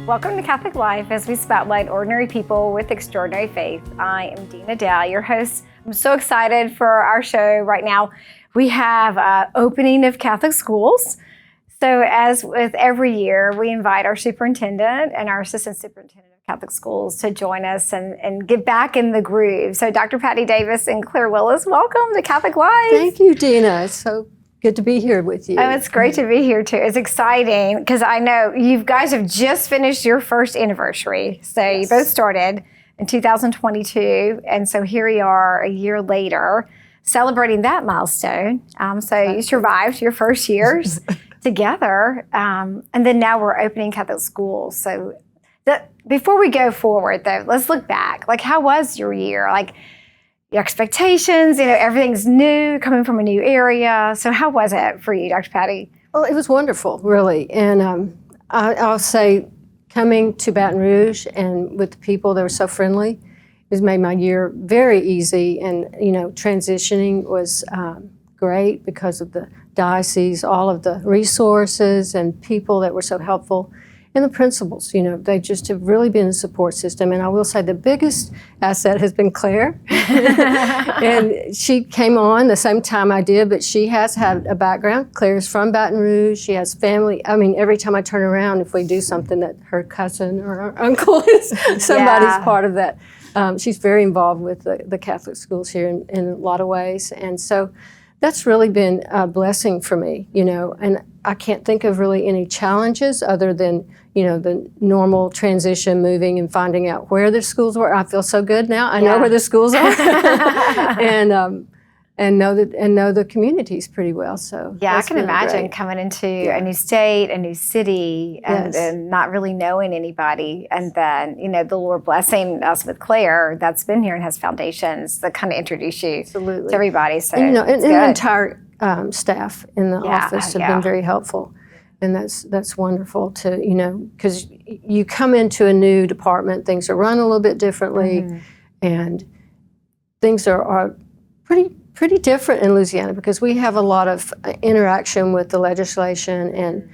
Welcome to Catholic Life as we spotlight ordinary people with extraordinary faith. I am Dina Dow, your host. I'm so excited for our show right now. We have opening of Catholic schools. So as with every year, we invite our superintendent and our assistant superintendent of Catholic schools to join us and get back in the groove. So Dr. Pattie Davis and Claire Willis, welcome to Catholic Life. Thank you, Dina. It's so good to be here with you. Oh, it's great to be here too. It's exciting because I know you guys have just finished your first anniversary. So yes. You both started in 2022. And so here we are a year later celebrating that milestone. You survived your first years together. And then now we're opening Catholic schools. So before we go forward though, let's look back. Like, how was your year? Like, your expectations, everything's new, coming from a new area. So how was it for you, Dr. Pattie? Well, it was wonderful, really. And I'll say coming to Baton Rouge and with the people that were so friendly has made my year very easy. And, transitioning was great because of the diocese, all of the resources and people that were so helpful. And the principals, they just have really been a support system. And I will say the biggest asset has been Claire. And she came on the same time I did, but she has had a background. Claire's from Baton Rouge. She has family. I mean, every time I turn around, if we do something that her cousin or her uncle is somebody's part of that. She's very involved with the Catholic schools here in a lot of ways. And so that's really been a blessing for me, and I can't think of really any challenges other than, the normal transition, moving and finding out where the schools were. I feel so good now. I know where the schools are and know the communities pretty well. So I can imagine coming into a new state, a new city, and not really knowing anybody. And then, the Lord blessing us with Claire that's been here and has foundations that kind of introduce you to everybody. So and the entire staff in the office have been very helpful. And that's wonderful to, because you come into a new department, things are run a little bit differently, and things are pretty different in Louisiana because we have a lot of interaction with the legislation and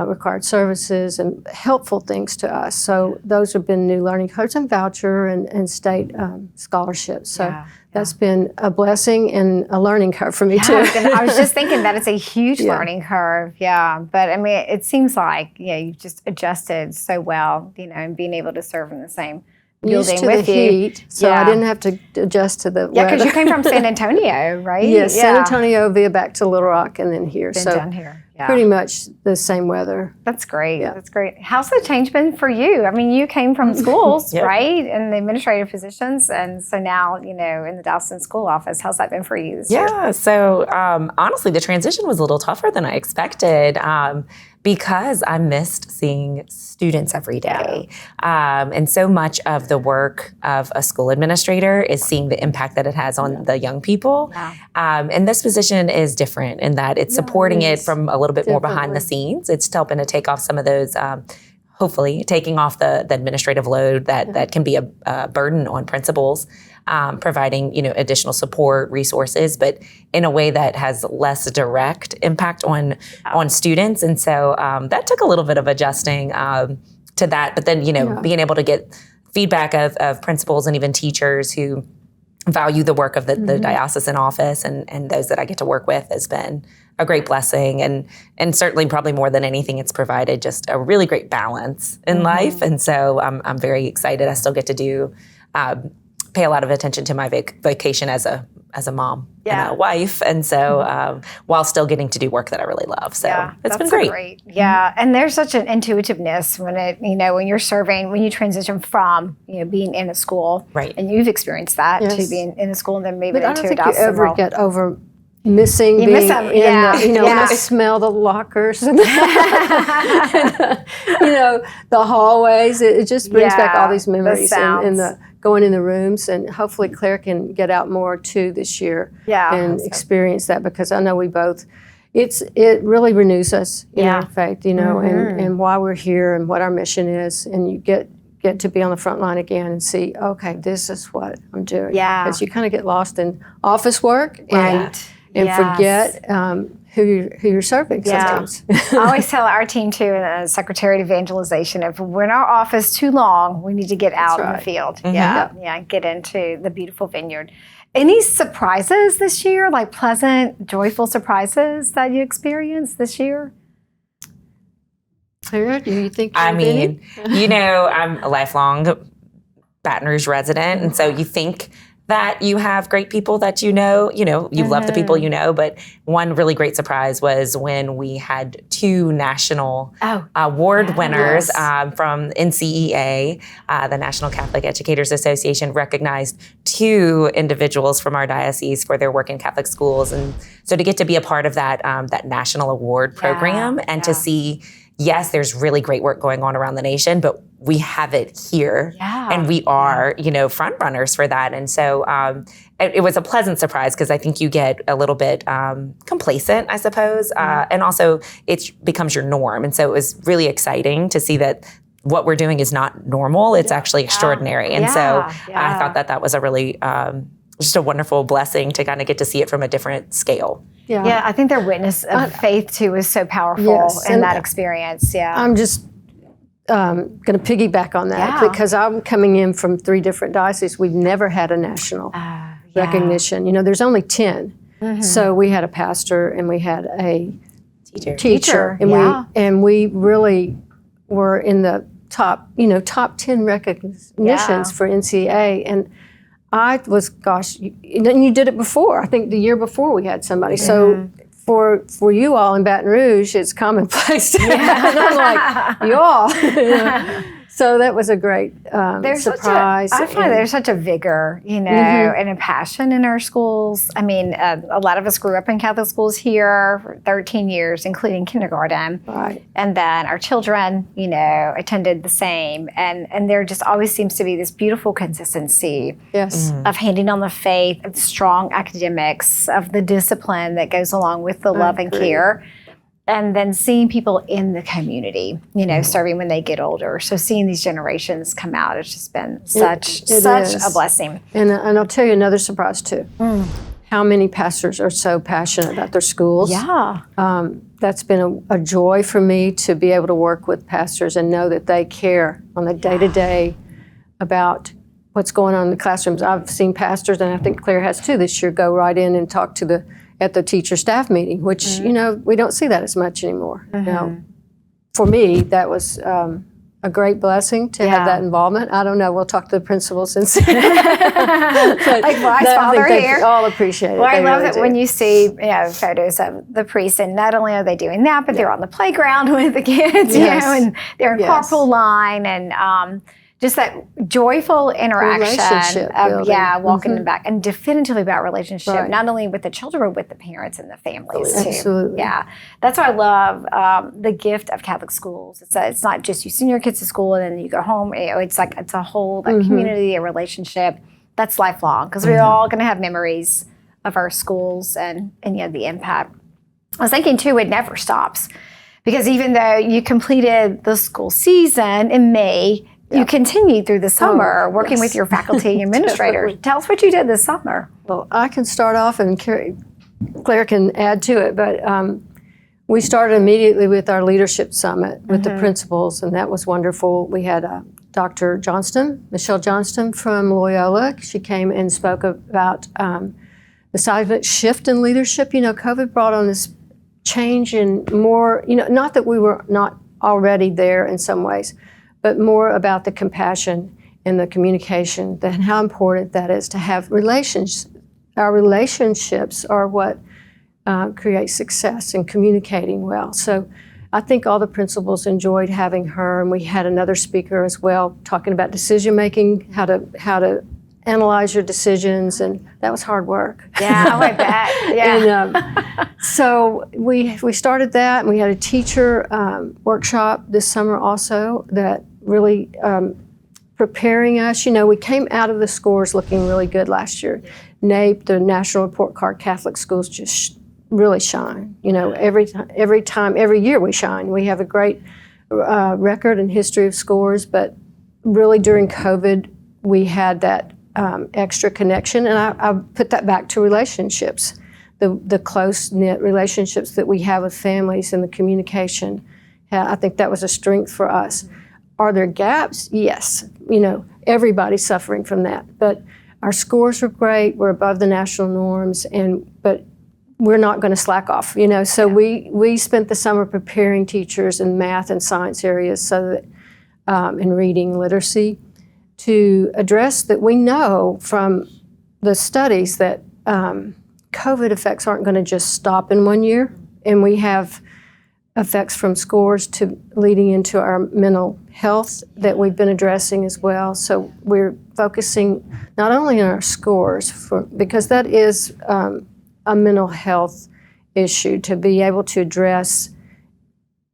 required services and helpful things to us. So those have been new learning codes and voucher and state scholarships. So that's been a blessing and a learning curve for me too. I was just thinking that it's a huge learning curve. Yeah. But I mean, it seems like, you've just adjusted so well, and being able to serve in the same building used to with the heat, so I didn't have to adjust to the weather. Yeah, because you came from San Antonio, right? Yes, San Antonio via back to Little Rock and then here. Been down here. Yeah. Pretty much the same weather. That's great. Yeah. That's great. How's the change been for you? I mean, you came from schools, right? And the administrative positions. And so now, in the Dawson School office, how's that been for you this year? So honestly, the transition was a little tougher than I expected because I missed seeing students every day. And so much of the work of a school administrator is seeing the impact that it has on the young people. And this position is different in that it's supporting it from a little bit more behind the scenes. It's helping to take off some of those, hopefully taking off the administrative load that can be a burden on principals, providing additional support, resources, but in a way that has less direct impact on students. And so that took a little bit of adjusting to that. But then being able to get feedback of principals and even teachers who value the work of the diocesan office and those that I get to work with has been a great blessing, and certainly probably more than anything, it's provided just a really great balance in life. And so I'm very excited. I still get to pay a lot of attention to my vacation as a mom and a wife, and so while still getting to do work that I really love. So it's been great. Yeah, and there's such an intuitiveness when when you're serving, when you transition from being in a school, right? And you've experienced that to being in a school and then maybe into a I don't think you ever get over missing being miss them. when I smell the lockers and the hallways. It just brings back all these memories and the going in the rooms, and hopefully Claire can get out more too this year and experience that, because I know we both. It really renews us in our faith, and why we're here and what our mission is, and you get to be on the front line again and see, okay, this is what I'm doing. Because you kind of get lost in office work and forget who you're serving sometimes. I always tell our team too, and the Secretary of Evangelization, if we're in our office too long, we need to get out in the field. Yeah, get into the beautiful vineyard. Any surprises this year, like pleasant, joyful surprises that you experienced this year? Sarah, do you think? I mean, I'm a lifelong Baton Rouge resident, and so you think that you have great people that you love the people you know, but one really great surprise was when we had 2 national award winners from NCEA, the National Catholic Educators Association, recognized 2 individuals from our diocese for their work in Catholic schools, and so to get to be a part of that that national award program and to see, yes, there's really great work going on around the nation, but we have it here, and we are, front runners for that. And so it was a pleasant surprise because I think you get a little bit complacent, I suppose, and also it becomes your norm. And so it was really exciting to see that what we're doing is not normal; it's actually extraordinary. And so I thought that was a really just a wonderful blessing to kind of get to see it from a different scale. Yeah, I think their witness of faith too was so powerful in that experience. Yeah, I'm just going to piggyback on that because I'm coming in from 3 different dioceses. We've never had a national recognition. There's only 10. So we had a pastor and we had a teacher. And we really were in the top 10 recognitions for NCA. And I was, you did it before. I think the year before we had somebody. So for you all in Baton Rouge, it's commonplace. And I'm like, y'all. So that was a great surprise. I find there's such a vigor, and a passion in our schools. I mean, a lot of us grew up in Catholic schools here for 13 years, including kindergarten. Right. And then our children, attended the same. And there just always seems to be this beautiful consistency of handing on the faith, of strong academics, of the discipline that goes along with the love and care. And then seeing people in the community, serving when they get older. So seeing these generations come out, it's just been such a blessing. And I'll tell you another surprise too. How many pastors are so passionate about their schools? Yeah. That's been a joy for me to be able to work with pastors and know that they care on the day-to-day about what's going on in the classrooms. I've seen pastors, and I think Claire has too this year, go right in and talk to at the teacher staff meeting, which, we don't see that as much anymore. For me, that was a great blessing to have that involvement. I don't know, we'll talk to the principals and see. Like Bry's father here. All appreciate it. Well, I love that when you see photos of the priests, and not only are they doing that, but they're on the playground with the kids, and they're in carpool line, and just that joyful interaction of walking them back, and definitively about relationship, not only with the children but with the parents and the families too. Absolutely. Yeah, that's why I love the gift of Catholic schools. It's not just you send your kids to school and then you go home. It's a whole community, a relationship that's lifelong, because we're all going to have memories of our schools and the impact. I was thinking too, it never stops, because even though you completed the school season in May, you continued through the summer working with your faculty and administrators. Tell us what you did this summer. Well, I can start off and Claire can add to it, but we started immediately with our leadership summit with the principals, and that was wonderful. We had Dr. Michelle Johnston from Loyola. She came and spoke about the seismic shift in leadership. COVID brought on this change in more, not that we were not already there in some ways, but more about the compassion and the communication, and how important that is to have relations. Our relationships are what create success in communicating well. So I think all the principals enjoyed having her, and we had another speaker as well talking about decision making, how to analyze your decisions, and that was hard work. Yeah, I bet. Yeah. And, so we started that, and we had a teacher workshop this summer also that really preparing us. We came out of the scores looking really good last year. NAEP, the National Report Card, Catholic schools just really shine. Every year we shine. We have a great record and history of scores, but really during COVID, we had that extra connection, and I put that back to relationships. the close-knit relationships that we have with families and the communication. I think that was a strength for us. Are there gaps? Yes. Everybody's suffering from that. But our scores were great. We're above the national norms, but we're not going to slack off. So we spent the summer preparing teachers in math and science areas, so that in reading, literacy, to address that. We know from the studies that COVID effects aren't going to just stop in 1 year, and we have effects from scores to leading into our mental health that we've been addressing as well. So we're focusing not only on our scores, because that is a mental health issue, to be able to address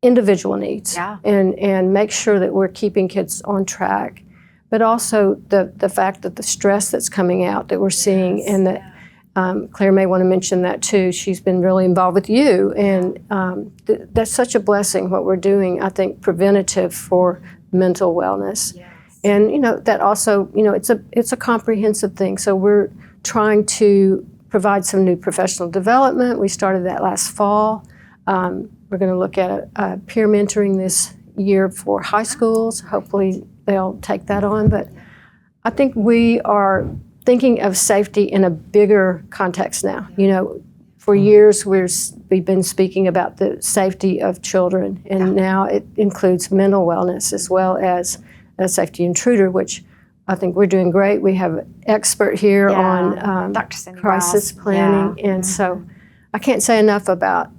individual needs and make sure that we're keeping kids on track, but also the fact that the stress that's coming out that we're seeing, and that Claire may want to mention that too. She's been really involved with you, and that's such a blessing what we're doing, I think, preventative for mental wellness. Yes. And that also, it's a comprehensive thing. So we're trying to provide some new professional development. We started that last fall. We're going to look at peer mentoring this year for high schools. Hopefully they'll take that on. But I think we are thinking of safety in a bigger context now. For years we've been speaking about the safety of children, and now it includes mental wellness as well as a safety intruder, which I think we're doing great. We have an expert here on crisis planning, and so I can't say enough about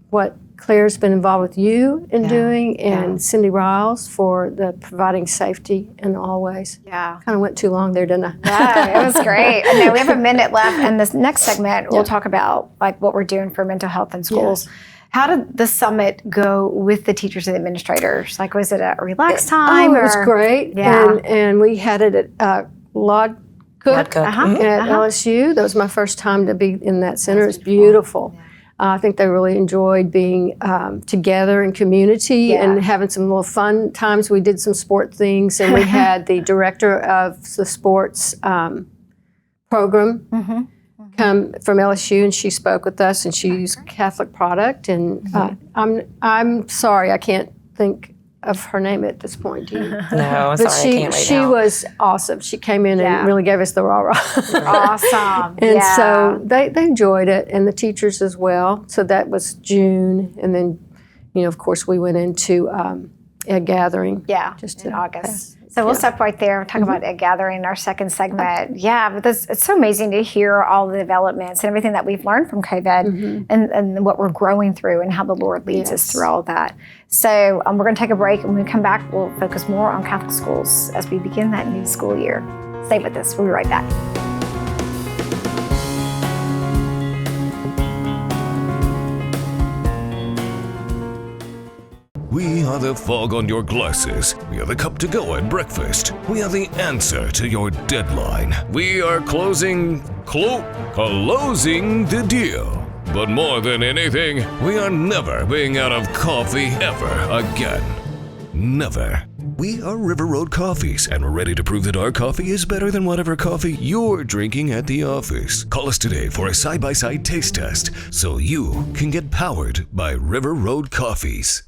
what Claire's been involved with you in doing, and Cindy Riles for the providing safety in all ways. Yeah. Kind of went too long there, didn't I? Yeah, it was great. And now we have a minute left, and this next segment we'll talk about what we're doing for mental health in schools. Yes. How did the summit go with the teachers and administrators? Was it a relaxed time? It was great. Yeah. And we had it at Lod Cook at LSU. That was my first time to be in that center. It was beautiful. Yeah. I think they really enjoyed being together in community and having some little fun times. We did some sport things, and we had the director of the sports program come from LSU, and she spoke with us, and she used Catholic product. And I'm sorry, I can't think of her name at this point. Do you? No, I'm sorry, I can't right she now. Was awesome. She came in and really gave us the rah-rah. Awesome. And so they enjoyed it, and the teachers as well. So that was June. And then, of course, we went into a gathering. Yeah, just in August. So we'll stop right there and talk about a gathering in our second segment. Yeah, but it's so amazing to hear all the developments and everything that we've learned from COVID and what we're growing through and how the Lord leads us through all of that. So we're going to take a break, and when we come back, we'll focus more on Catholic schools as we begin that new school year. Stay with us. We'll be right back. We are the fog on your glasses. We are the cup to go at breakfast. We are the answer to your deadline. We are closing the deal. But more than anything, we are never being out of coffee ever again. Never. We are River Road Coffees, and we're ready to prove that our coffee is better than whatever coffee you're drinking at the office. Call us today for a side-by-side taste test so you can get powered by River Road Coffees.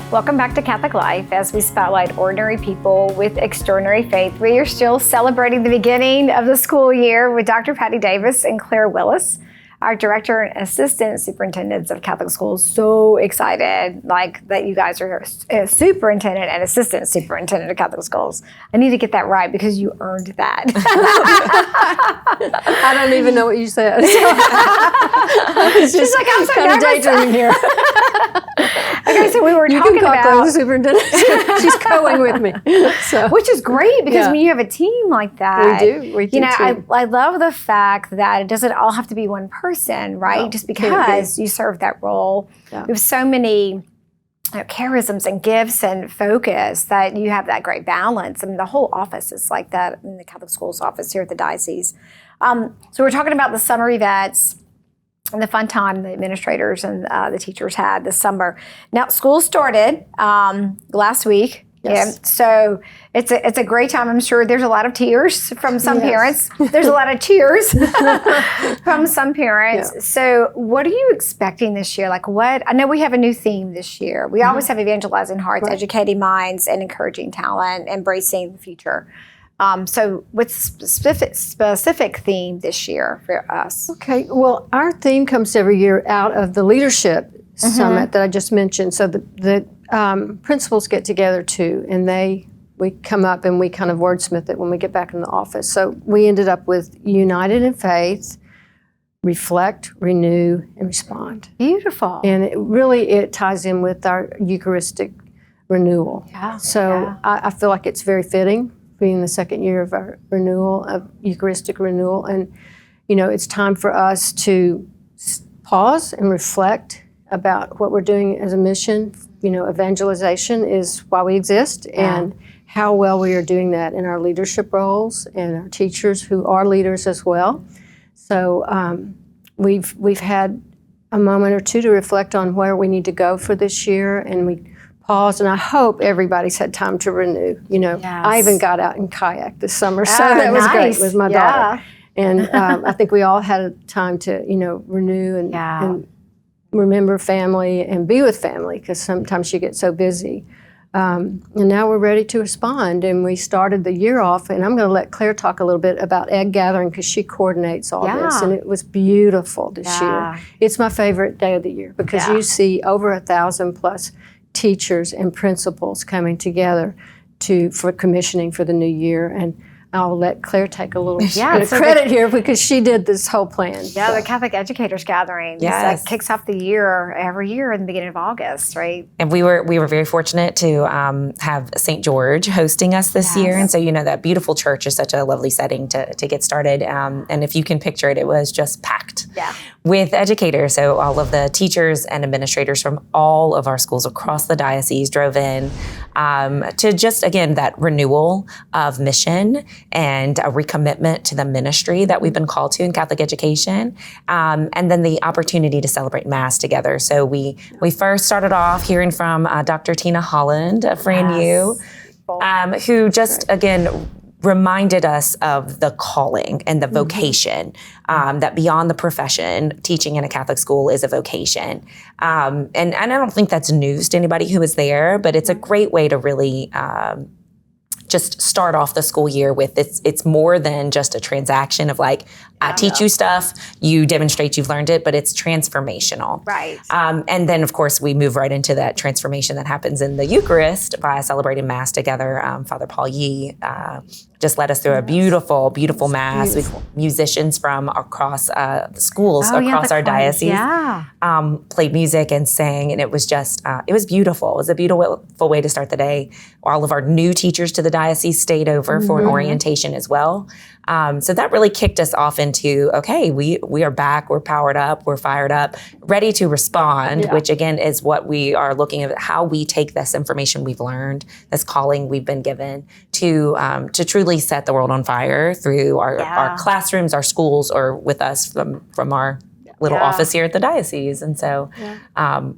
Welcome back to Catholic Life as we spotlight ordinary people with extraordinary faith. We are still celebrating the beginning of the school year with Dr. Pattie Davis and Claire Willis. our director and assistant superintendents of Catholic schools so excited, like that you guys are a superintendent and assistant superintendent of Catholic schools. I need to get that right because you earned that. I don't even know what you said. She's like, I'm so kind of daydreaming here. Okay, so we were You talking can call about, the superintendent. She's going with me. So which is great because Yeah. when you have a team like that, We do I too. love the fact that it doesn't all have to be one person, right? No, Just can't because you serve that role. Yeah. We have so many charisms and gifts and focus that you have that great balance. I mean, the whole office is like that in the Catholic schools office here at the diocese. So we're talking about the summer events and the fun time the administrators and the teachers had this summer. Now, school started last week. Yes. Yeah, so it's a great time. I'm sure there's a lot of tears from some Yes. parents. There's a lot of cheers from some parents. Yeah. So what are you expecting this year? Like what? I know we have a new theme this year. We always have evangelizing hearts, Right. educating minds, and encouraging talent, embracing the future. So what's specific theme this year for us? Okay, well, our theme comes every year out of the leadership summit that I just mentioned. So the principals get together too, and we come up and we kind of wordsmith it when we get back in the office. So we ended up with united in faith, reflect, renew, and respond. Beautiful. And it ties in with our Eucharistic renewal. Yeah, So yeah. I feel like it's very fitting, being the second year of our renewal, of Eucharistic renewal. And, it's time for us to pause and reflect about what we're doing as a mission. Evangelization is why we exist, and how well we are doing that in our leadership roles and our teachers who are leaders as well. So we've had a moment or two to reflect on where we need to go for this year, and we pause, and I hope everybody's had time to renew. I even got out and kayaked this summer, so that was nice. great with my Yeah. daughter. And I think we all had a time to, renew and remember family and be with family, because sometimes you get so busy. And now we're ready to respond, and we started the year off, and I'm going to let Claire talk a little bit about egg gathering because she coordinates all this, Yeah. and it was beautiful this Yeah. year. It's my favorite day of the year because you see over 1,000 plus teachers and principals coming together for commissioning for the new year, and I'll let Claire take a little bit of so credit here because she did this whole plan. Yeah, So, the Catholic Educators Gathering. Yes. That kicks off the year every year in the beginning of August, right? And we were very fortunate to have St. George hosting us this year, and so that beautiful church is such a lovely setting to get started. And if you can picture it, it was just packed with educators. So all of the teachers and administrators from all of our schools across the diocese drove in to just again that renewal of mission and a recommitment to the ministry that we've been called to in Catholic education, and then the opportunity to celebrate Mass together. So we first started off hearing from Dr. Tina Holland, a brand new, who just again reminded us of the calling and the vocation, that beyond the profession, teaching in a Catholic school is a vocation. And I don't think that's news to anybody who is there, but it's a great way to really just start off the school year with it's more than just a transaction of like, I teach you stuff, you demonstrate you've learned it, but it's transformational. Right. And then, of course, we move right into that transformation that happens in the Eucharist by celebrating Mass together. Father Paul Yee just led us through a beautiful, beautiful Mass with musicians from across the schools across our diocese. Played music and sang, and it was just, it was beautiful. It was a beautiful way to start the day. All of our new teachers to the diocese stayed over for an orientation as well. So that really kicked us off into, okay, we are back, we're powered up, we're fired up, ready to respond, which again is what we are looking at, how we take this information we've learned, this calling we've been given to truly set the world on fire through our classrooms, our schools, or with us from our little office here at the diocese. And so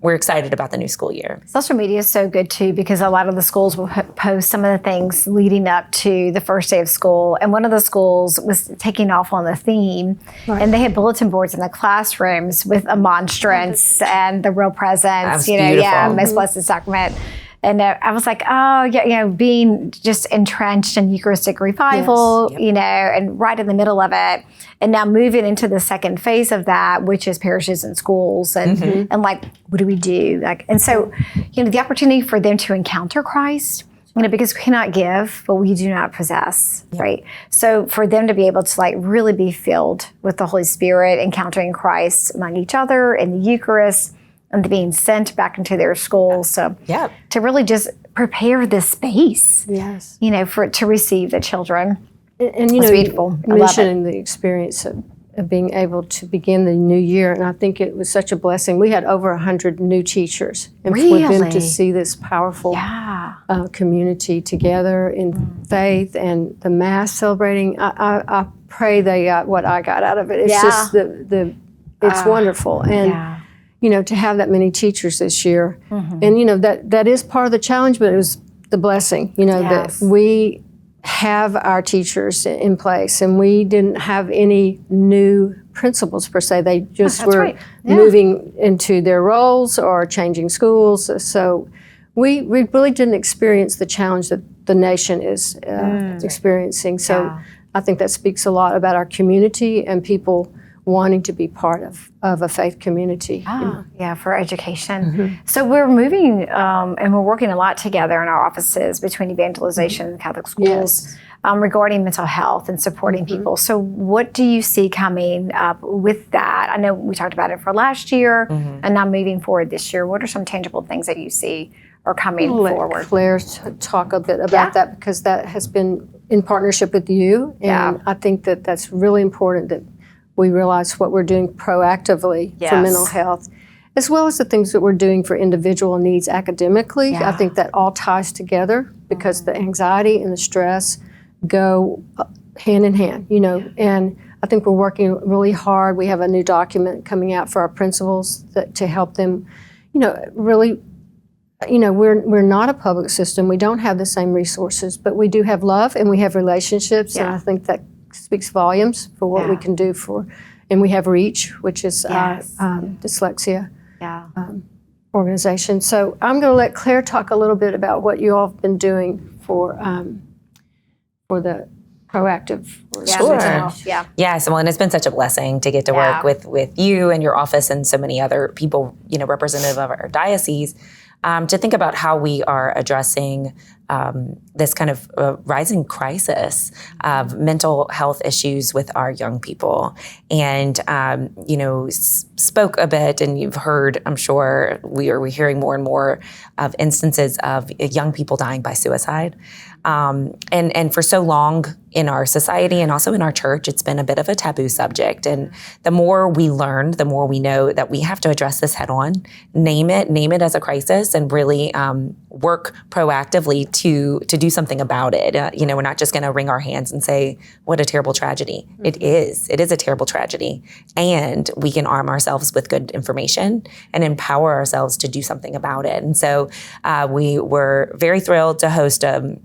we're excited about the new school year. Social media is so good too, because a lot of the schools will post some of the things leading up to the first day of school. And one of the schools was taking off on the theme, and they had bulletin boards in the classrooms with a monstrance and the real presence, That's beautiful. Most Blessed Sacrament. And I was like, oh, yeah, being just entrenched in Eucharistic revival, and right in the middle of it. And now moving into the second phase of that, which is parishes and schools. And like, what do we do? And so, the opportunity for them to encounter Christ, because we cannot give what we do not possess, right? So for them to be able to really be filled with the Holy Spirit, encountering Christ among each other in the Eucharist, and being sent back into their schools. So to really just prepare this space, for it to receive the children. And it's beautiful. Mentioning the experience of being able to begin the new year, and I think it was such a blessing. We had over 100 new teachers, and for them to see this powerful community together in faith and the Mass celebrating, I pray they got what I got out of it. It's just it's wonderful, and to have that many teachers this year, and that is part of the challenge, but it was the blessing. That we have our teachers in place, and we didn't have any new principals per se. They just were moving into their roles or changing schools. So we really didn't experience the challenge that the nation is experiencing. So I think that speaks a lot about our community and people wanting to be part of a faith community. For education. So we're moving and we're working a lot together in our offices between evangelization and Catholic schools regarding mental health and supporting people. So what do you see coming up with that? I know we talked about it for last year and now moving forward this year. What are some tangible things that you see are coming forward? Let Claire talk a bit about that, because that has been in partnership with you. And I think that that's really important, that we realize what we're doing proactively for mental health, as well as the things that we're doing for individual needs academically. I think that all ties together, because the anxiety and the stress go hand in hand, and I think we're working really hard. We have a new document coming out for our principals to help them, really, we're not a public system. We don't have the same resources, but we do have love and we have relationships, and I think that speaks volumes for what we can do and we have Reach, which is our dyslexia organization. So I'm going to let Claire talk a little bit about what you all have been doing for the proactive. Yes, well, and it's been such a blessing to get to work with you and your office and so many other people, representative of our diocese, to think about how we are addressing this kind of rising crisis of mental health issues with our young people. And, spoke a bit, and you've heard, I'm sure, we're hearing more and more of instances of young people dying by suicide. And for so long in our society and also in our church, it's been a bit of a taboo subject. And the more we learn, the more we know that we have to address this head on, name it as a crisis, and really work proactively to do something about it. We're not just going to wring our hands and say, what a terrible tragedy. It is a terrible tragedy. And we can arm ourselves with good information and empower ourselves to do something about it. And so we were very thrilled to host a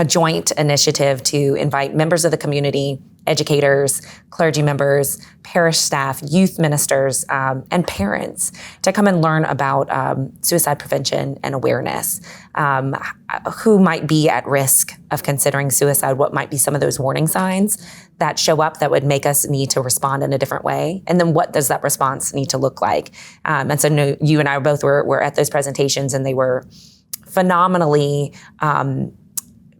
joint initiative to invite members of the community, educators, clergy members, parish staff, youth ministers, and parents to come and learn about suicide prevention and awareness. Who might be at risk of considering suicide? What might be some of those warning signs that show up that would make us need to respond in a different way? And then what does that response need to look like? And so you and I both were at those presentations, and they were phenomenally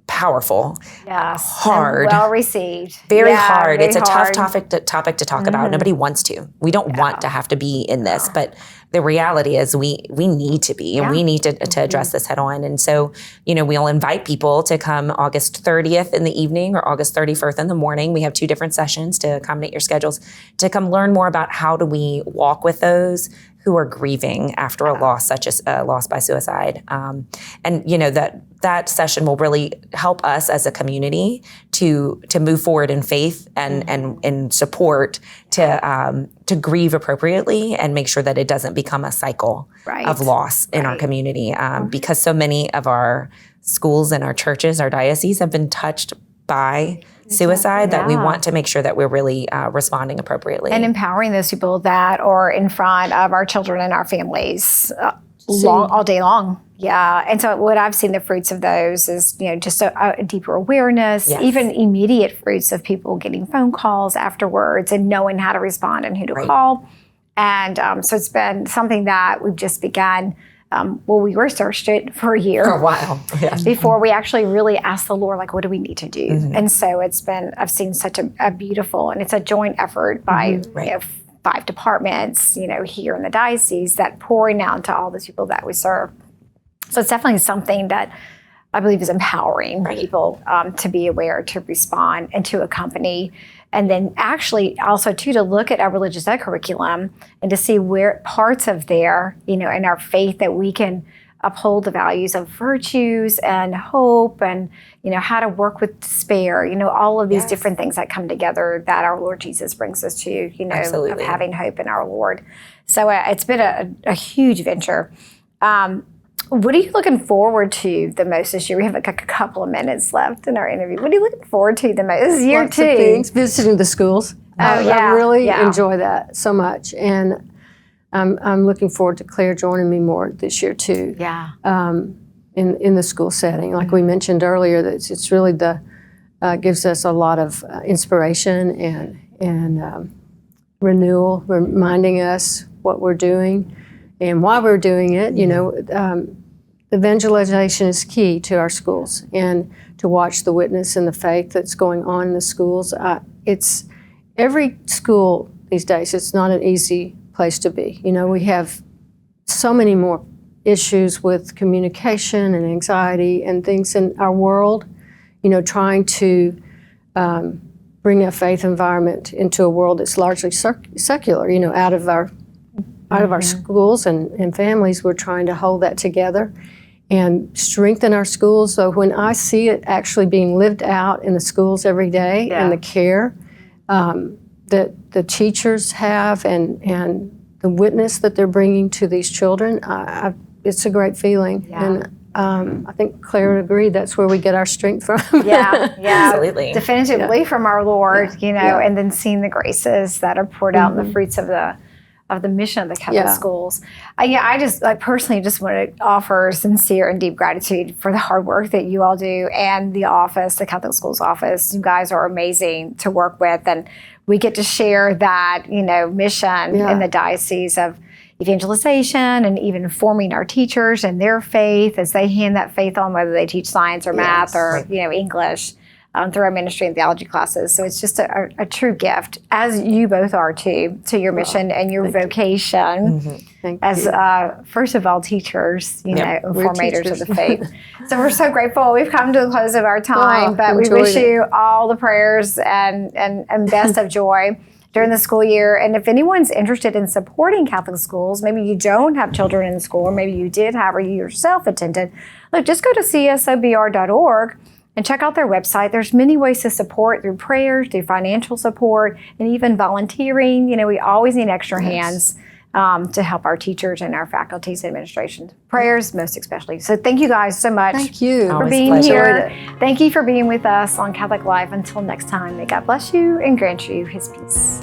powerful, hard, well received, very hard. It's a tough topic to talk about. Nobody wants to. We don't want to have to be in this, but the reality is we need to be, and we need to address this head on. And so, we'll invite people to come August 30th in the evening or August 31st in the morning. We have 2 different sessions to accommodate your schedules, to come learn more about how do we walk with those who are grieving after a loss, such as a loss by suicide. And that session will really help us as a community to move forward in faith and support to grieve appropriately and make sure that it doesn't become a cycle of loss in our community. Because so many of our schools and our churches, our dioceses have been touched by suicide, that we want to make sure that we're really responding appropriately. And empowering those people that are in front of our children and our families all day long. Yeah, and so what I've seen the fruits of those is, just a deeper awareness, Yes. even immediate fruits of people getting phone calls afterwards and knowing how to respond and who to Right. call. And so it's been something that we've just begun. We researched it for a year. For a while. Yeah. Before we actually really asked the Lord, like, what do we need to do? Mm-hmm. And so I've seen such a beautiful, and it's a joint effort by, Right. 5 departments, here in the diocese, that pouring out to all those people that we serve. So it's definitely something that I believe is empowering people to be aware, to respond, and to accompany. And then actually also too, to look at our religious ed curriculum and to see where parts of there, in our faith, that we can uphold the values of virtues and hope and, how to work with despair, all of these Yes. different things that come together that our Lord Jesus brings us to, of Absolutely. having hope in our Lord. So it's been a huge venture. What are you looking forward to the most this year? We have like a couple of minutes left in our interview. What are you looking forward to the most? This is year Lots 2. of things. Visiting the schools. I really yeah. enjoy that so much, and I'm looking forward to Claire joining me more this year too. Yeah. In the school setting, like we mentioned earlier, that it's really gives us a lot of inspiration and renewal, reminding us what we're doing and why we're doing it. Evangelization is key to our schools, and to watch the witness and the faith that's going on in the schools. It's every school these days. It's not an easy place to be. We have so many more issues with communication and anxiety and things in our world. Trying to bring a faith environment into a world that's largely secular. Out of our schools and families, we're trying to hold that together and strengthen our schools. So when I see it actually being lived out in the schools every day, and the care that the teachers have and the witness that they're bringing to these children, it's a great feeling. Yeah. And I think Claire would agree that's where we get our strength from. Yeah. Absolutely. Definitively from our Lord, and then seeing the graces that are poured out in the fruits of the mission of the Catholic schools. I just personally just want to offer sincere and deep gratitude for the hard work that you all do, and the office, the Catholic Schools office. You guys are amazing to work with, and we get to share that, mission in the diocese of evangelization and even forming our teachers and their faith as they hand that faith on, whether they teach science or math or, English. Through our ministry and theology classes. So it's just a true gift, as you both are too, to your mission and your vocation as, first of all, teachers, formators of the faith. So we're so grateful. We've come to the close of our time, but we wish you all the prayers and best of joy during the school year. And if anyone's interested in supporting Catholic schools, maybe you don't have children in school, or maybe you did have, or you yourself attended, just go to csobr.org and check out their website. There's many ways to support, through prayers, through financial support, and even volunteering. We always need extra hands to help our teachers and our faculties and administration. Prayers most especially. So thank you guys so much Thank you for Always being a pleasure. here. Thank you for being with us on Catholic Life. Until next time, may God bless you and grant you his peace.